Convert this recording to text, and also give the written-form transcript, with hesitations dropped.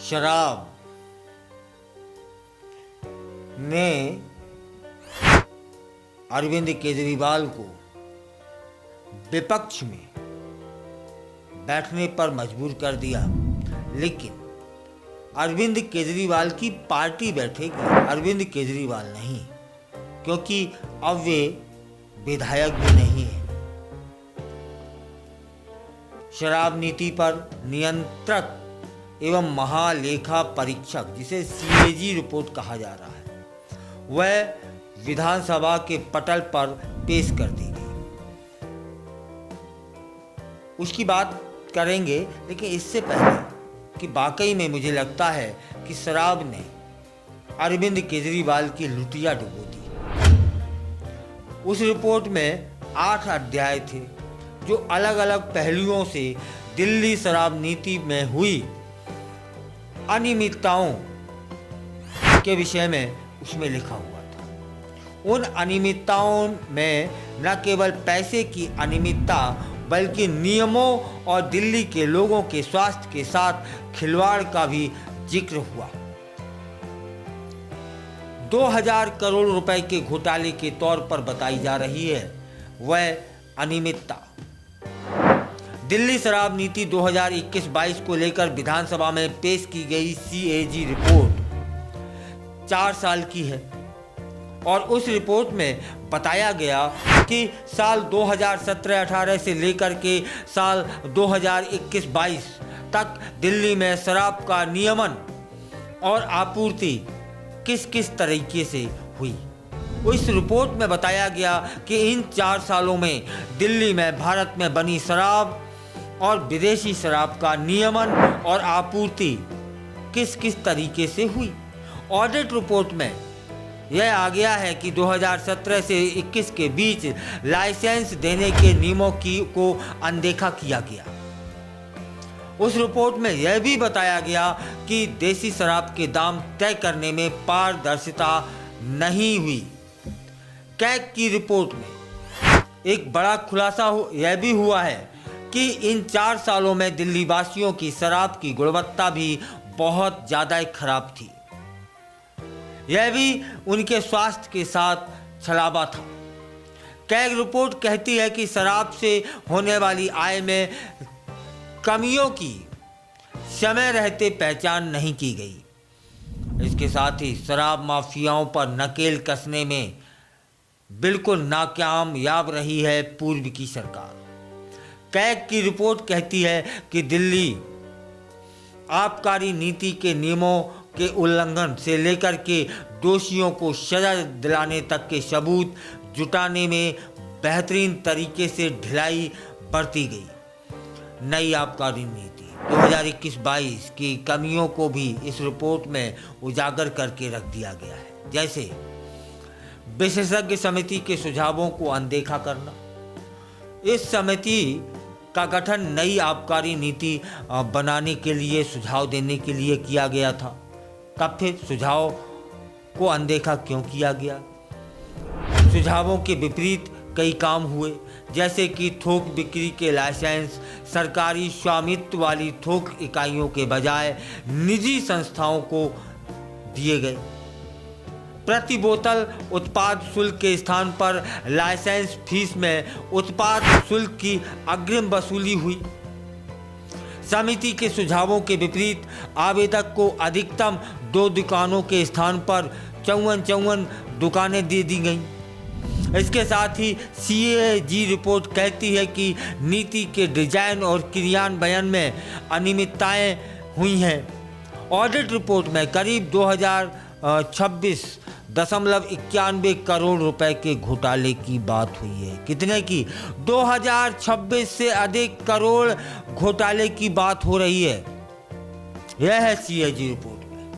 शराब ने अरविंद केजरीवाल को विपक्ष में बैठने पर मजबूर कर दिया, लेकिन अरविंद केजरीवाल की पार्टी बैठेगी, अरविंद केजरीवाल नहीं, क्योंकि अब वे विधायक भी नहीं है। शराब नीति पर नियंत्रक एवं महालेखा परीक्षक, जिसे सीएजी रिपोर्ट कहा जा रहा है, वह विधानसभा के पटल पर पेश कर दी गई। उसकी बात करेंगे, लेकिन इससे पहले कि वाकई में मुझे लगता है कि शराब ने अरविंद केजरीवाल की लुटिया डुबो दी। उस रिपोर्ट में 8 अध्याय थे जो अलग अलग पहलुओं से दिल्ली शराब नीति में हुई अनियमितताओं के विषय में उसमें लिखा हुआ था। उन अनियमितताओं में न केवल पैसे की अनियमितता बल्कि नियमों और दिल्ली के लोगों के स्वास्थ्य के साथ खिलवाड़ का भी जिक्र हुआ। 2000 करोड़ रुपए के घोटाले के तौर पर बताई जा रही है वह अनियमितता। दिल्ली शराब नीति 2021-22 को लेकर विधानसभा में पेश की गई सीएजी रिपोर्ट 4 साल की है और उस रिपोर्ट में बताया गया कि साल 2017-18 से लेकर के साल 2021-22 तक दिल्ली में शराब का नियमन और आपूर्ति किस किस तरीके से हुई। इस रिपोर्ट में बताया गया कि इन 4 सालों में दिल्ली में भारत में बनी शराब और विदेशी शराब का नियमन और आपूर्ति किस किस तरीके से हुई। ऑडिट रिपोर्ट में यह आ गया है कि 2017 से 21 के बीच लाइसेंस देने के नियमों को अनदेखा किया गया। उस रिपोर्ट में यह भी बताया गया कि देसी शराब के दाम तय करने में पारदर्शिता नहीं हुई। कैग की रिपोर्ट में एक बड़ा खुलासा यह भी हुआ है कि इन 4 सालों में दिल्ली वासियों की शराब की गुणवत्ता भी बहुत ज़्यादा खराब थी। यह भी उनके स्वास्थ्य के साथ छलावा था। कैग रिपोर्ट कहती है कि शराब से होने वाली आय में कमियों की समय रहते पहचान नहीं की गई। इसके साथ ही शराब माफियाओं पर नकेल कसने में बिल्कुल नाकामयाब रही है पूर्व की सरकार। कैग की रिपोर्ट कहती है कि दिल्ली आबकारी नीति के नियमों के उल्लंघन से लेकर के दोषियों को सजा दिलाने तक के सबूत जुटाने में बेहतरीन तरीके से ढिलाई बरती गई। नई आबकारी नीति 2021-22 की कमियों को भी इस रिपोर्ट में उजागर करके रख दिया गया है, जैसे विशेषज्ञ समिति के सुझावों को अनदेखा करना। इस समिति का गठन नई आबकारी नीति बनाने के लिए सुझाव देने के लिए किया गया था, तब फिर सुझाव को अनदेखा क्यों किया गया। सुझावों के विपरीत कई काम हुए, जैसे कि थोक बिक्री के लाइसेंस सरकारी स्वामित्व वाली थोक इकाइयों के बजाय निजी संस्थाओं को दिए गए। प्रति बोतल उत्पाद शुल्क के स्थान पर लाइसेंस फीस में उत्पाद शुल्क की अग्रिम वसूली हुई। समिति के सुझावों के विपरीत आवेदक को अधिकतम 2 दुकानों के स्थान पर 54 दुकानें दे दी गईं। इसके साथ ही सीएजी रिपोर्ट कहती है कि नीति के डिजाइन और क्रियान्वयन में अनियमितताएं हुई हैं। ऑडिट रिपोर्ट में करीब 2026.91 करोड़ रुपए के घोटाले की बात हुई है। कितने की? 2026 से अधिक करोड़ घोटाले की बात हो रही है। यह है सीएजी रिपोर्ट।